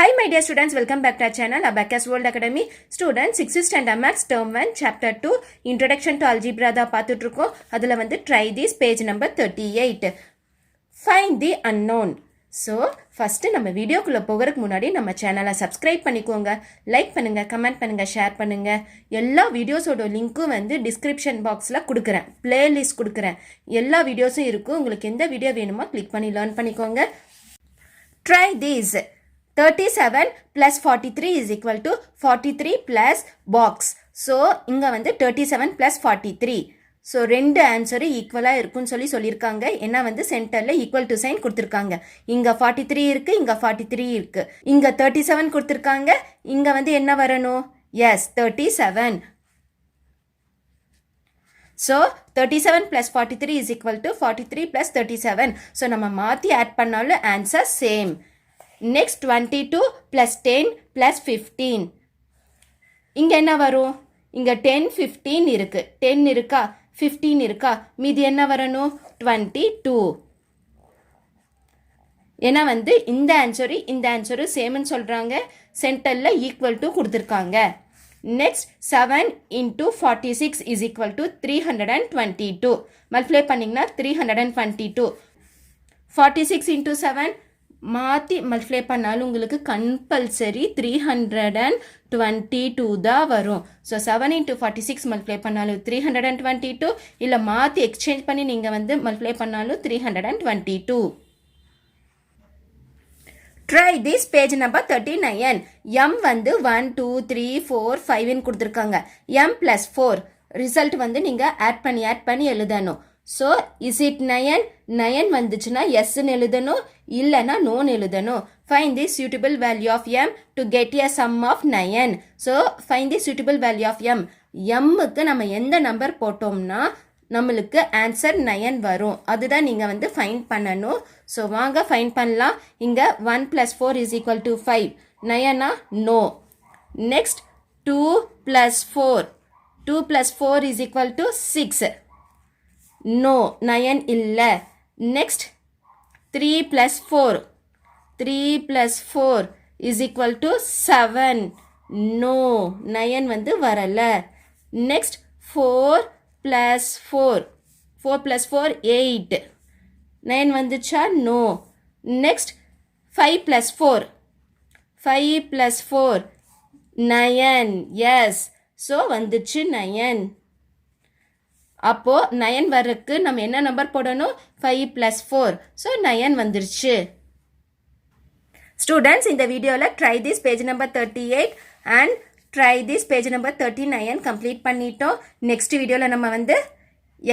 Hi my dear students, welcome back to our channel Abacus World Academy. Students 6th standard maths term 1 chapter 2 introduction to algebra da பாத்துட்டு இருக்கோம். அதுல வந்து try this page number 38. Find the unknown. So first நம்ம வீடியோக்குள்ள போகிறதுக்கு முன்னாடி நம்ம சேனலை சப்ஸ்கிரைப் பண்ணிக்கோங்க, லைக் பண்ணுங்க, கமெண்ட் பண்ணுங்க, ஷேர் பண்ணுங்க. எல்லா வீடியோஸோட லிங்க்கும் வந்து டிஸ்கிரிப்ஷன் பாக்ஸில் கொடுக்குறேன், பிளேலிஸ்ட் கொடுக்குறேன். எல்லா வீடியோஸும் இருக்கும். உங்களுக்கு எந்த வீடியோ வேணுமோ கிளிக் பண்ணி லேர்ன் பண்ணிக்கோங்க. Try this. 37 plus 43 is equal to 43 plus box. So, இங்க வந்து 37 plus 43. So, ரெண்டு ஆன்சரு ஈக்குவலாக இருக்குன்னு சொல்லியிருக்காங்க. என்ன வந்து சென்டரில் ஈக்குவல் டு சைன் கொடுத்துருக்காங்க. இங்கே 43 இருக்கு, இங்கே 43 இருக்கு. இங்கே 37 கொடுத்துருக்காங்க. இங்கே வந்து என்ன வரணும்? S 37. So, 37 plus 43 is equal to 43 plus 37. So, நம்ம மாற்றி ஆட் பண்ணாலும் answer same. Next 22 plus 10 plus 15. இங்க என்ன வரும்? இங்க 10 15 இருக்கு. 10 இருக்கா? 15 இருக்கா? மீதி என்ன வரணும்? 22. ஏன்னா வந்து இந்த ஆன்சரு சேம்னு சொல்றாங்க. சென்டர்ல ஈக்குவல் டு கொடுத்துருக்காங்க. Next 7 into 46 is equal to 322. Multiply பண்ணிங்கன்னா 322. 46 into 7 மாற்றி மல்டிப்ளை பண்ணாலும் உங்களுக்கு கம்பல்சரி 322 தான் வரும். ஸோ 7 into 46 மல்டிப்ளை பண்ணாலும் 322, இல்லை மாற்றி எக்ஸ்சேஞ்ச் பண்ணி நீங்கள் வந்து மல்டிப்ளை பண்ணாலும் 322. Try this page number 39. M வந்து 1 2 3 4 5ன்னு கொடுத்துருக்காங்க. எம் + 4 ரிசல்ட் வந்து நீங்கள் ஆட் பண்ணி எழுதணும். So is it 9? 9 வந்துச்சுன்னா எஸ்ன்னு எழுதணும், இல்லைன்னா நோன்னு எழுதணும். Find the suitable value of M to get a sum of 9. So find the suitable value of M. எம்முக்கு நம்ம எந்த நம்பர் போட்டோம்னா நம்மளுக்கு ஆன்சர் 9 வரும். அதுதான் நீங்கள் வந்து ஃபைண்ட் பண்ணணும். ஸோ வாங்க ஃபைண்ட் பண்ணலாம். இங்கே 1 + 4 is equal to 5. 9 no. Next 2 + 4. 2 + 4 is equal to 6. No 9 இல்லை. Next 3 + 4. 3 + 4 is equal to 7. No 9 வந்து வரல. நெக்ஸ்ட் 4 + 4. 4 + 4 8. 9 வந்துச்சா? நோ. நெக்ஸ்ட் 5 + 4. 5 + 4 9. எஸ். ஸோ வந்துச்சு 9. அப்போ 9 வரக்கு நம்ம என்ன நம்பர் போடணும்? 5 + 4. ஸோ 9 வந்துருச்சு. ஸ்டூடெண்ட்ஸ், இந்த வீடியோவில் try this page number 38 and try this page number 39 complete பண்ணிட்டோம். நெக்ஸ்ட் வீடியோவில் நம்ம வந்து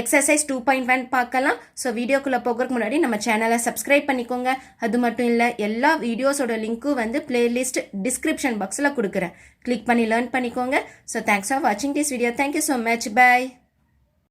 எக்ஸசைஸ் 2.1 பார்க்கலாம். ஸோ வீடியோக்குள்ளே போகிறதுக்கு முன்னாடி நம்ம சேனலை சப்ஸ்கிரைப் பண்ணிக்கோங்க. அது மட்டும் இல்லை, எல்லா வீடியோஸோட லிங்க்கும் வந்து பிளேலிஸ்ட் டிஸ்கிரிப்ஷன் பாக்ஸில் கொடுக்குறேன். கிளிக் பண்ணி லேர்ன் பண்ணிக்கோங்க. ஸோ தேங்க்ஸ் ஃபார் வாட்சிங் this video. Thank you so much. By.